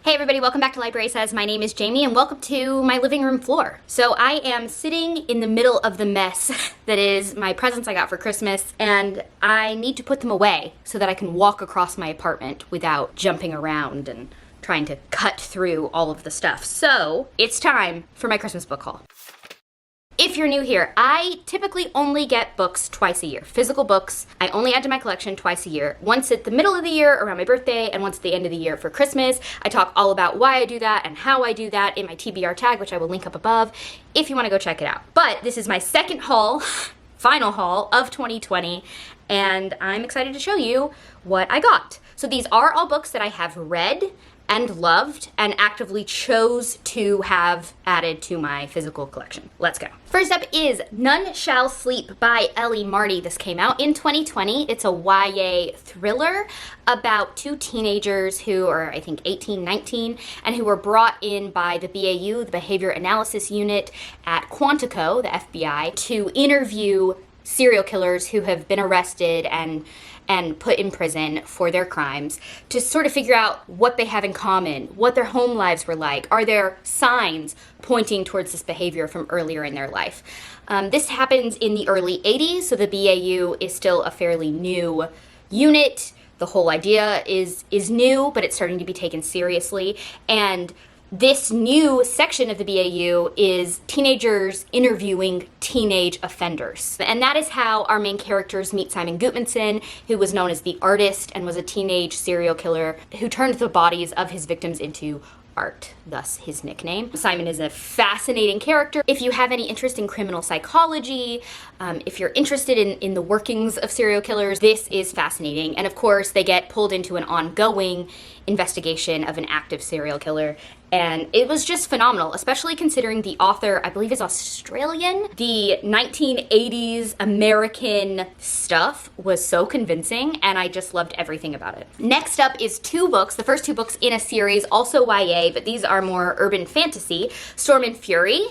Hey everybody, welcome back to Library Says. My name is Jamie and welcome to my living room floor. So I am sitting in the middle of the mess that is my presents I got for Christmas, and I need to put them away so that I can walk across my apartment without jumping around and trying to cut through all of the stuff. So it's time for my Christmas book haul. If you're new here, I typically only get books twice a year. Physical books, I only add to my collection twice a year. Once at the middle of the year around my birthday, and once at the end of the year for Christmas. I talk all about why I do that and how I do that in my TBR tag, which I will link up above if you want to go check it out. But this is my second haul, final haul of 2020, and I'm excited to show you what I got. So these are all books that I have read and loved and actively chose to have added to my physical collection. Let's go. First up is None Shall Sleep by Ellie Marty. This came out in 2020. It's a YA thriller about two teenagers who are, I think, 18, 19, and who were brought in by the BAU, the Behavior Analysis Unit at Quantico, the FBI, to interview serial killers who have been arrested and put in prison for their crimes, to sort of figure out what they have in common, what their home lives were like. Are there signs pointing towards this behavior from earlier in their life? This happens in the early 80s, so the BAU is still a fairly new unit. The whole idea is new, but it's starting to be taken seriously. And this new section of the BAU is teenagers interviewing teenage offenders. And that is how our main characters meet Simon Gutmanson, who was known as the Artist and was a teenage serial killer who turned the bodies of his victims into art, thus his nickname. Simon is a fascinating character. If you have any interest in criminal psychology, if you're interested in the workings of serial killers, this is fascinating. And of course, they get pulled into an ongoing investigation of an active serial killer. And it was just phenomenal, especially considering the author, I believe, is Australian. The 1980s American stuff was so convincing, and I just loved everything about it. Next up is two books, the first two books in a series, also YA, but these are more urban fantasy, Storm and Fury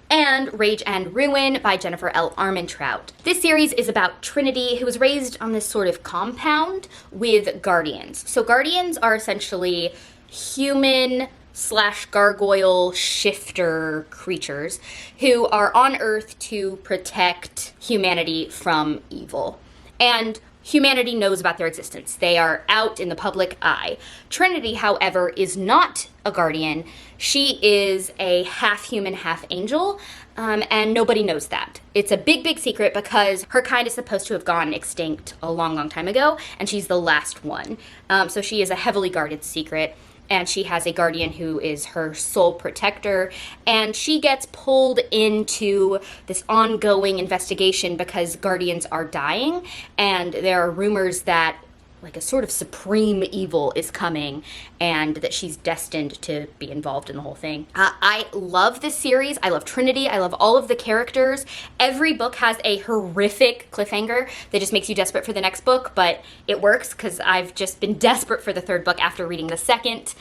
and Rage and Ruin by Jennifer L. Armentrout. This series is about Trinity, who was raised on this sort of compound with guardians. So guardians are essentially human / gargoyle shifter creatures who are on Earth to protect humanity from evil. And humanity knows about their existence. They are out in the public eye. Trinity, however, is not a guardian. She is a half-human, half-angel, and nobody knows that. It's a big, big secret because her kind is supposed to have gone extinct a long, long time ago, and she's the last one. So she is a heavily guarded secret. And she has a guardian who is her sole protector, and she gets pulled into this ongoing investigation because guardians are dying, and there are rumors that like a sort of supreme evil is coming and that she's destined to be involved in the whole thing. I love this series. I love Trinity. I love all of the characters. Every book has a horrific cliffhanger that just makes you desperate for the next book, but it works because I've just been desperate for the third book after reading the second,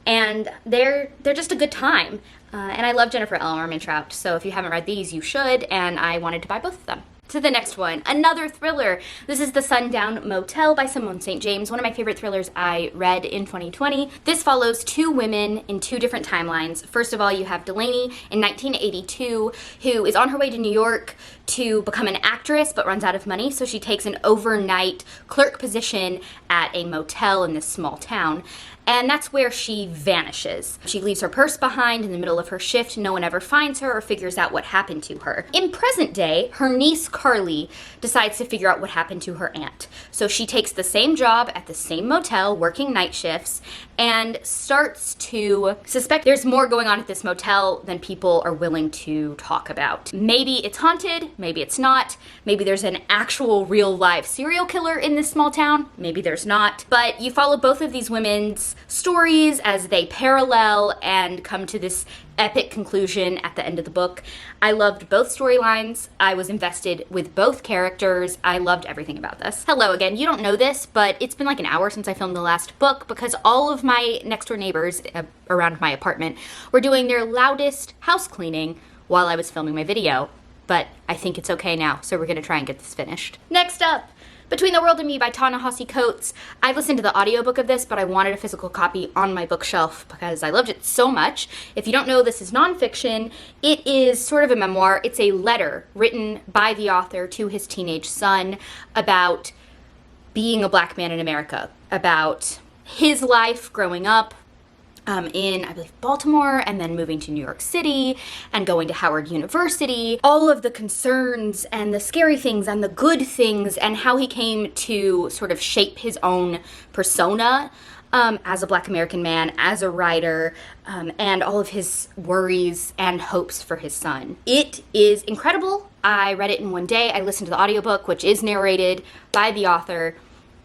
and they're just a good time. And I love Jennifer L. Armentrout, so if you haven't read these, you should, and I wanted to buy both of them. To the next one, another thriller. This is The Sunken Motel by Simone St. James, one of my favorite thrillers I read in 2020. This follows two women in two different timelines. First of all, you have Delaney in 1982, who is on her way to New York to become an actress but runs out of money, so she takes an overnight clerk position at a motel in this small town. And that's where she vanishes. She leaves her purse behind in the middle of her shift. No one ever finds her or figures out what happened to her. In present day, her niece Carly decides to figure out what happened to her aunt. So she takes the same job at the same motel, working night shifts, and starts to suspect there's more going on at this motel than people are willing to talk about. Maybe it's haunted, maybe it's not. Maybe there's an actual real live serial killer in this small town, maybe there's not. But you follow both of these women's stories as they parallel and come to this epic conclusion at the end of the book. I loved both storylines. I was invested with both characters. I loved everything about this. Hello again. You don't know this, but it's been like an hour since I filmed the last book because all of my next door neighbors around my apartment were doing their loudest house cleaning while I was filming my video. But I think it's okay now, so we're gonna try and get this finished. Next up, Between the World and Me by Ta-Nehisi Coates. I listened to the audiobook of this, but I wanted a physical copy on my bookshelf because I loved it so much. If you don't know, this is nonfiction. It is sort of a memoir. It's a letter written by the author to his teenage son about being a black man in America, about his life growing up in, I believe, Baltimore, and then moving to New York City and going to Howard University, all of the concerns and the scary things and the good things, and how he came to sort of shape his own persona as a black American man, as a writer, and all of his worries and hopes for his son. It is incredible. I read it in one day. I listened to the audiobook, which is narrated by the author,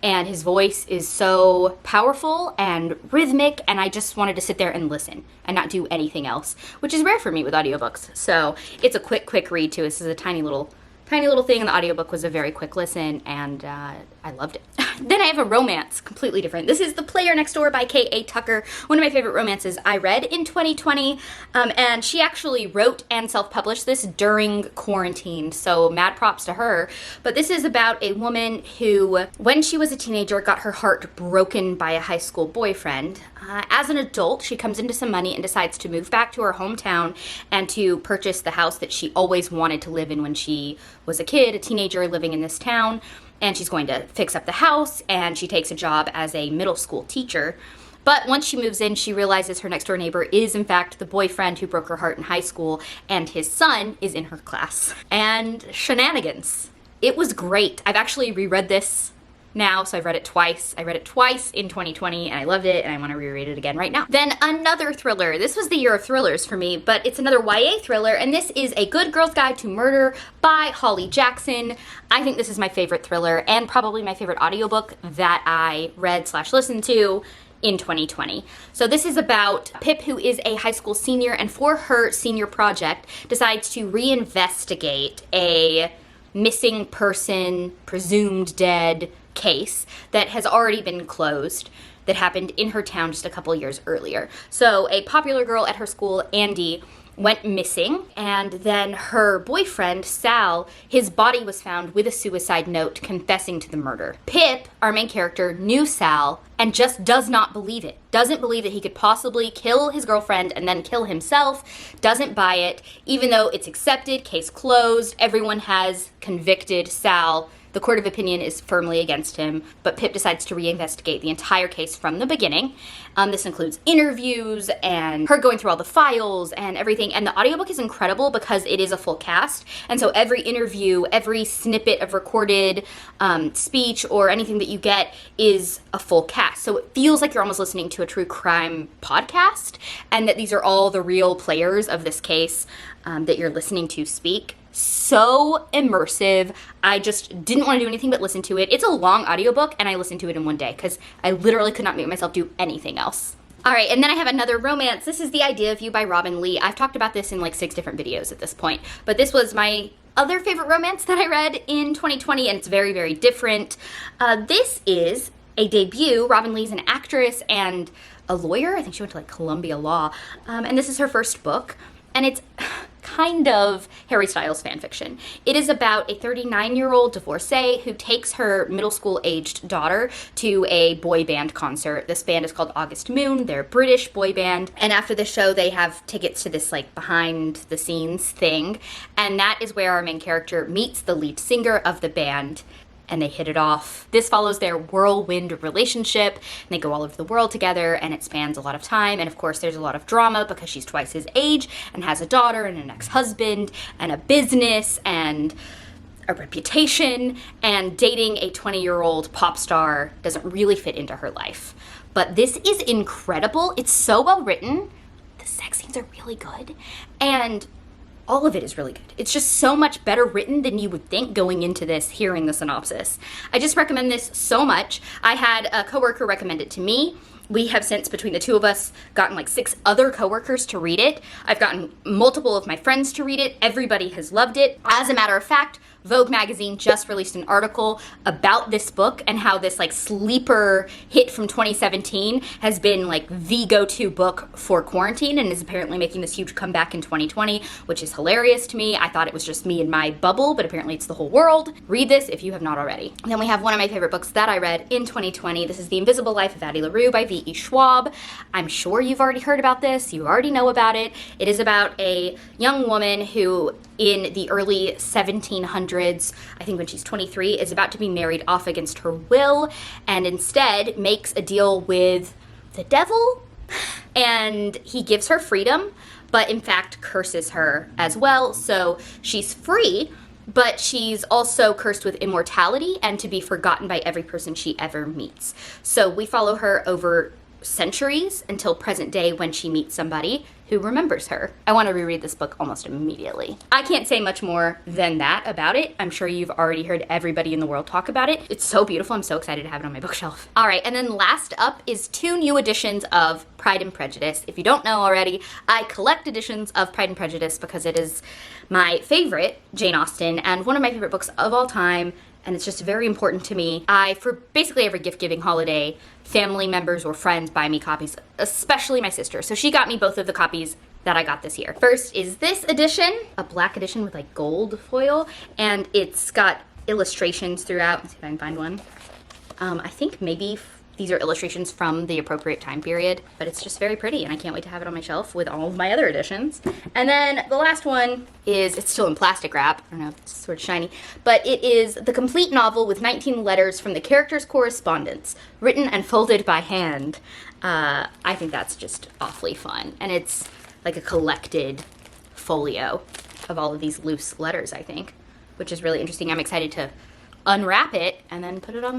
and his voice is so powerful and rhythmic, and I just wanted to sit there and listen and not do anything else, which is rare for me with audiobooks. So it's a quick read too. This is a tiny little thing, and the audiobook was a very quick listen, and I loved it. Then I have a romance, completely different. This is The Player Next Door by K.A. Tucker, one of my favorite romances I read in 2020, and she actually wrote and self-published this during quarantine, so mad props to her. But this is about a woman who, when she was a teenager, got her heart broken by a high school boyfriend. As an adult, she comes into some money and decides to move back to her hometown and to purchase the house that she always wanted to live in when she was a kid, a teenager living in this town. And she's going to fix up the house, and she takes a job as a middle school teacher. But once she moves in, she realizes her next door neighbor is in fact the boyfriend who broke her heart in high school, and his son is in her class. And shenanigans. It was great. I've actually reread this now, so I've read it twice. I read it twice in 2020, and I loved it, and I want to reread it again right now. Then another thriller. This was the year of thrillers for me, but it's another YA thriller, and this is A Good Girl's Guide to Murder by Holly Jackson. I think this is my favorite thriller, and probably my favorite audiobook that I read/listened to in 2020. So this is about Pip, who is a high school senior, and for her senior project, decides to reinvestigate a missing person, presumed dead case that has already been closed that happened in her town just a couple years earlier. So a popular girl at her school, Addie, went missing, and then her boyfriend, Sal, his body was found with a suicide note confessing to the murder. Pip, our main character, knew Sal and just does not believe it. Doesn't believe that he could possibly kill his girlfriend and then kill himself. Doesn't buy it, even though it's accepted, case closed, everyone has convicted Sal. The court of opinion is firmly against him, but Pip decides to reinvestigate the entire case from the beginning. This includes interviews and her going through all the files and everything. And the audiobook is incredible because it is a full cast. And so every interview, every snippet of recorded speech or anything that you get is a full cast. So it feels like you're almost listening to a true crime podcast, and that these are all the real players of this case that you're listening to speak. So immersive. I just didn't want to do anything but listen to it. It's a long audiobook, and I listened to it in one day because I literally could not make myself do anything else. All right, and then I have another romance. This is The Idea of You by Robin Lee. I've talked about this in like 6 different videos at this point, but this was my other favorite romance that I read in 2020, and it's very, very different. This is a debut. Robin Lee's an actress and a lawyer. I think she went to like Columbia Law, and this is her first book. And it's kind of Harry Styles fanfiction. It is about a 39-year-old divorcee who takes her middle school-aged daughter to a boy band concert. This band is called August Moon. They're a British boy band. And after the show, they have tickets to this like behind-the-scenes thing. And that is where our main character meets the lead singer of the band, and they hit it off. This follows their whirlwind relationship, and they go all over the world together, and it spans a lot of time. And of course, there's a lot of drama because she's twice his age and has a daughter and an ex-husband and a business and a reputation, and dating a 20-year-old pop star doesn't really fit into her life. But this is incredible. It's so well written. The sex scenes are really good, and all of it is really good. It's just so much better written than you would think going into this, hearing the synopsis. I just recommend this so much. I had a coworker recommend it to me. We have since, between the two of us, gotten like 6 other coworkers to read it. I've gotten multiple of my friends to read it. Everybody has loved it. As a matter of fact, Vogue magazine just released an article about this book and how this like sleeper hit from 2017 has been like the go-to book for quarantine and is apparently making this huge comeback in 2020, which is hilarious to me. I thought it was just me and my bubble, but apparently it's the whole world. Read this if you have not already. And then we have one of my favorite books that I read in 2020. This is The Invisible Life of Addie LaRue by V.E. Schwab. I'm sure you've already heard about this. You already know about it. It is about a young woman who in the early 1700s, I think when she's 23, is about to be married off against her will and instead makes a deal with the devil, and he gives her freedom, but in fact curses her as well. So she's free, but she's also cursed with immortality and to be forgotten by every person she ever meets. So we follow her over centuries until present day when she meets somebody who remembers her. I want to reread this book almost immediately. I can't say much more than that about it. I'm sure you've already heard everybody in the world talk about it. It's so beautiful. I'm so excited to have it on my bookshelf. All right, and then last up is 2 new editions of Pride and Prejudice. If you don't know already, I collect editions of Pride and Prejudice because it is my favorite Jane Austen and one of my favorite books of all time. And it's just very important to me. For basically every gift-giving holiday, family members or friends buy me copies, especially my sister. So she got me both of the copies that I got this year. First is this edition, a black edition with like gold foil, and it's got illustrations throughout. Let's see if I can find one. I think maybe these are illustrations from the appropriate time period, but it's just very pretty and I can't wait to have it on my shelf with all of my other editions. And then the last one is, it's still in plastic wrap. I don't know if it's sort of shiny, but it is the complete novel with 19 letters from the characters' correspondence, written and folded by hand. I think that's just awfully fun. And it's like a collected folio of all of these loose letters, I think, which is really interesting. I'm excited to unwrap it and then put it on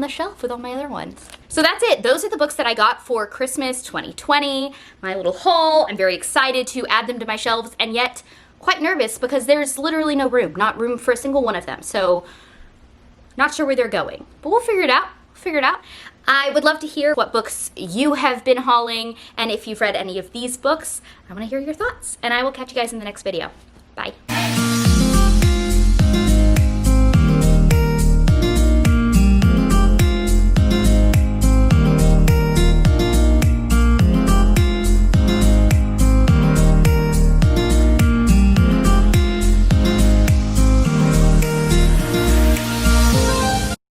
the shelf with all my other ones. So that's it. Those are the books that I got for Christmas 2020, my little haul. I'm very excited to add them to my shelves and yet quite nervous because there's literally no room, not room for a single one of them. So not sure where they're going, but we'll figure it out. I would love to hear what books you have been hauling, and if you've read any of these books, I want to hear your thoughts. And I will catch you guys in the next video. Bye.